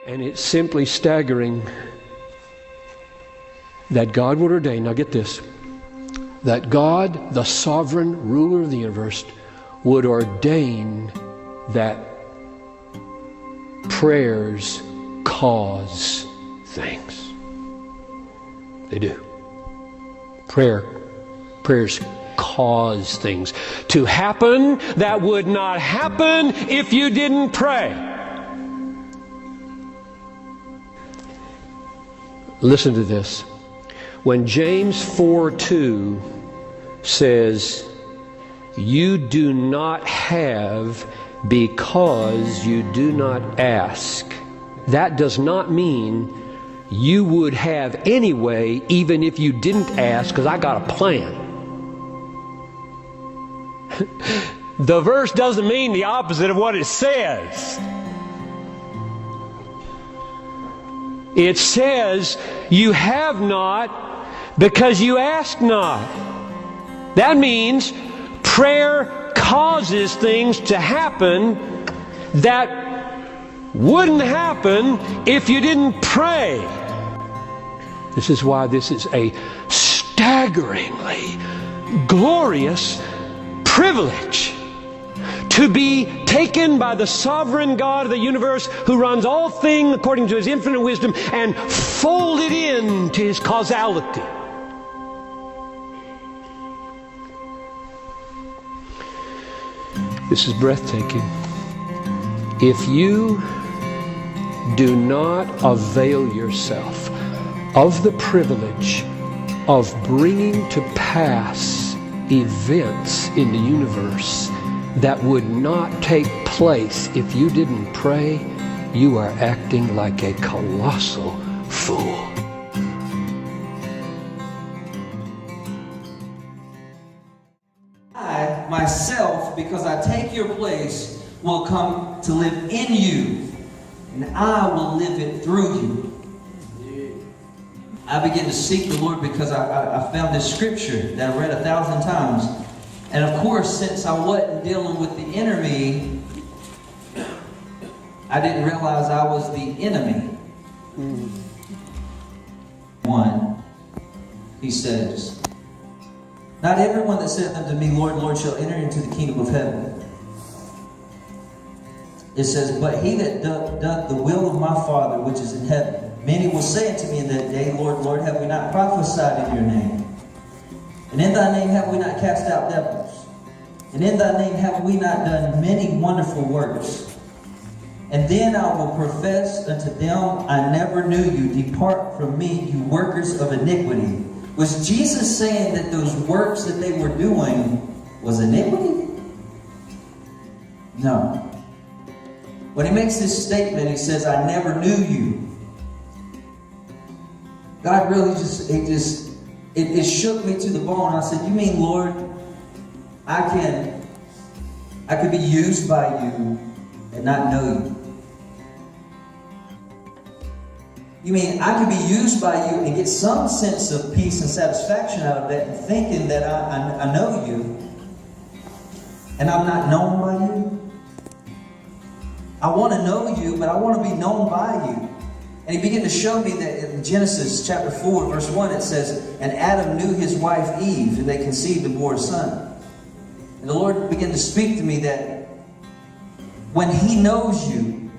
And it's simply staggering that God would ordain, now get this, that God, the sovereign ruler of the universe, would ordain that prayers cause things. They do. Prayers cause things to happen that would not happen if you didn't pray. Listen to this. When James 4:2 says, "You do not have because you do not ask," that does not mean you would have anyway even if you didn't ask, because I got a plan. The verse doesn't mean the opposite of what it says. It says you have not because you ask not. That means prayer causes things to happen that wouldn't happen if you didn't pray. This is why this is a staggeringly glorious privilege to be taken by the sovereign God of the universe, who runs all things according to His infinite wisdom, and folded into His causality. This is breathtaking. If you do not avail yourself of the privilege of bringing to pass events in the universe that would not take place if you didn't pray, you are acting like a colossal fool. I, myself, because I take your place, will come to live in you, and I will live it through you. I began to seek the Lord because I found this scripture that I read 1,000 times. And of course, since I wasn't dealing with the enemy, I didn't realize I was the enemy. 1, he says, "Not everyone that saith unto me, Lord, Lord, shall enter into the kingdom of heaven." It says, "But he that doth the will of my Father which is in heaven. Many will say unto me in that day, Lord, Lord, have we not prophesied in your name? And in thy name have we not cast out devils? And in thy name have we not done many wonderful works? And then I will profess unto them, I never knew you. Depart from me, you workers of iniquity." Was Jesus saying that those works that they were doing was iniquity? No. When he makes this statement, he says, "I never knew you." God really it shook me to the bone. I said, "You mean, Lord, I could be used by you and not know you? You mean I could be used by you and get some sense of peace and satisfaction out of that, and thinking that I know you, and I'm not known by you? I want to know you, but I want to be known by you." And he began to show me that in Genesis chapter 4, verse 1, it says, "And Adam knew his wife Eve, and they conceived and bore a son." And the Lord began to speak to me that when He knows you,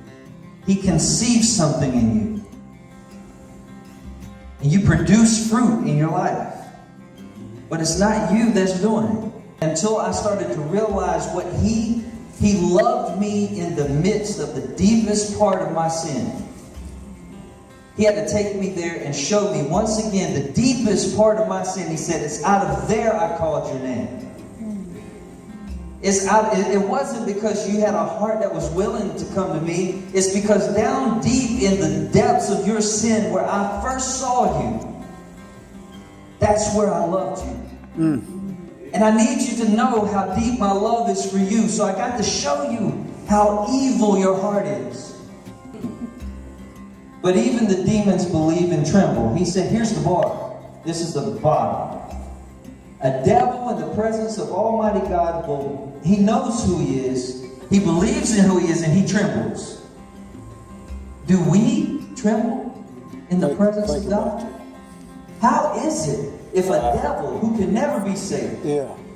He conceives something in you. And you produce fruit in your life. But it's not you that's doing it. Until I started to realize what He loved me in the midst of the deepest part of my sin. He had to take me there and show me once again the deepest part of my sin. He said, "It's out of there I called your name." It wasn't because you had a heart that was willing to come to me. It's because down deep in the depths of your sin, where I first saw you, that's where I loved you. And I need you to know how deep my love is for you. So I got to show you how evil your heart is. But even the demons believe and tremble. He said, here's the bar. This is the bottom. A devil in the presence of Almighty God, he knows who he is, he believes in who he is, and he trembles. Do we tremble in the presence of God? How is it if a devil who can never be saved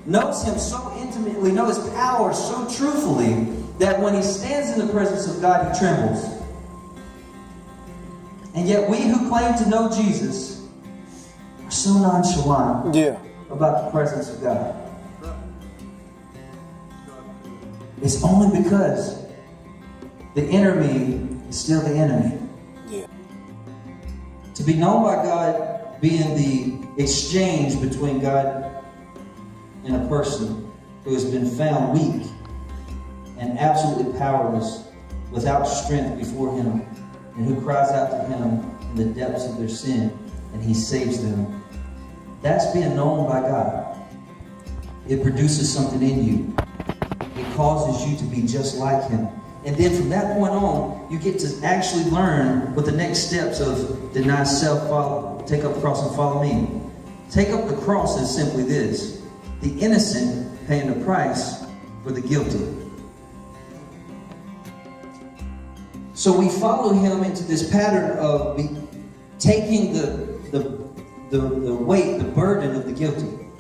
knows him so intimately, knows his power so truthfully, that when he stands in the presence of God, he trembles? And yet we who claim to know Jesus are so nonchalant about the presence of God. It's only because the enemy is still the enemy. To be known by God being the exchange between God and a person who has been found weak and absolutely powerless, without strength before him, and who cries out to him in the depths of their sin, and he saves them. That's being known by God. It produces something in you. It causes you to be just like him. And then from that point on, you get to actually learn what the next steps of deny self, follow, take up the cross and follow me. Take up the cross is simply this: the innocent paying the price for the guilty. So we follow him into this pattern of taking the weight, the burden of the guilty.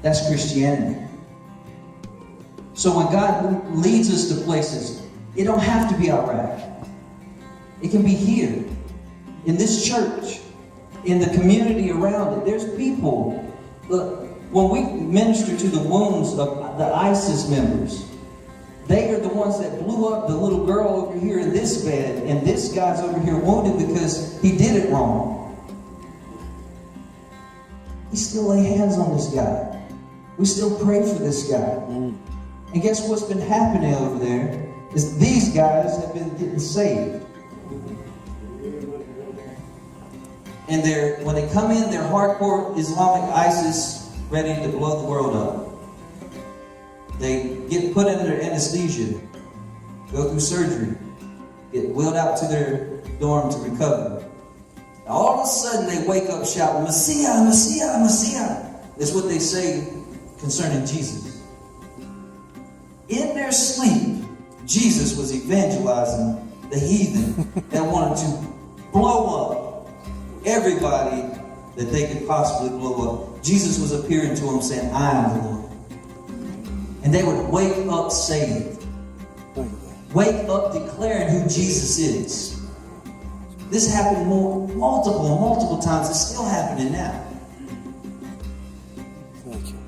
That's Christianity. So when God leads us to places, it don't have to be Iraq. It can be here, in this church, in the community around it. There's people. Look, when we minister to the wounds of the ISIS members, they are the ones that blew up the little girl over here in this bed, and this guy's over here wounded because he did it wrong. We still lay hands on this guy. We still pray for this guy. And guess what's been happening over there is these guys have been getting saved. And when they come in, they're hardcore Islamic ISIS, ready to blow the world up. They get put under anesthesia, go through surgery, get wheeled out to their dorm to recover. All of a sudden, they wake up shouting, "Messiah, Messiah, Messiah." That's what they say concerning Jesus. In their sleep, Jesus was evangelizing the heathen that wanted to blow up everybody that they could possibly blow up. Jesus was appearing to them saying, "I am the Lord." And they would wake up saved. Wake up declaring who Jesus is. This happened multiple times. It's still happening now.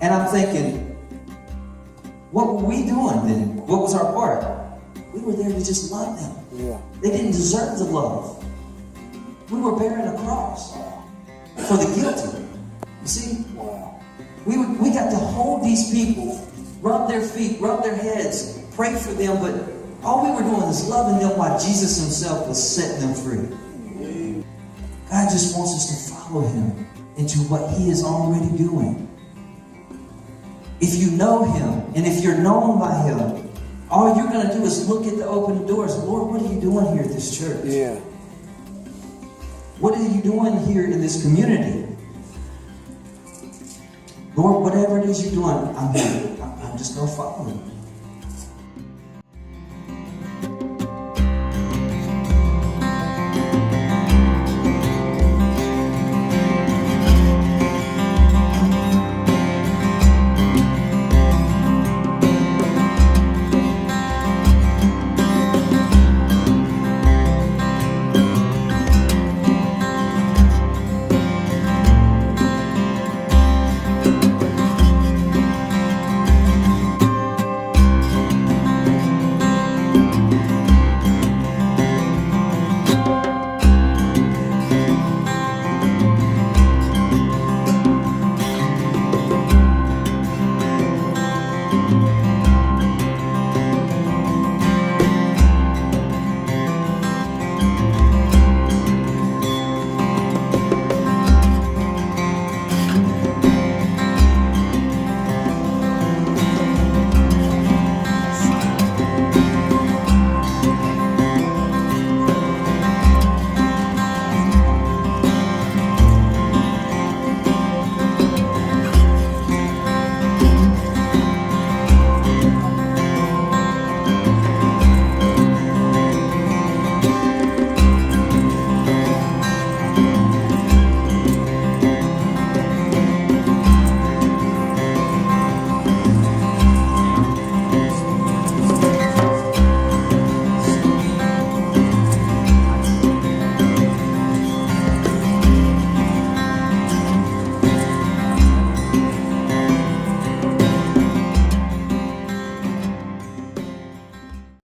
And I'm thinking, what were we doing then? What was our part? We were there to just love them. They didn't deserve the love. We were bearing a cross for the guilty. You see? We got to hold these people, rub their feet, rub their heads, pray for them, but all we were doing is loving them while Jesus himself was setting them free. God just wants us to follow him into what he is already doing. If you know him, and if you're known by him, all you're going to do is look at the open doors. Lord, what are you doing here at this church? What are you doing here in this community? Lord, whatever it is you're doing, I'm here. I'm just going to follow you.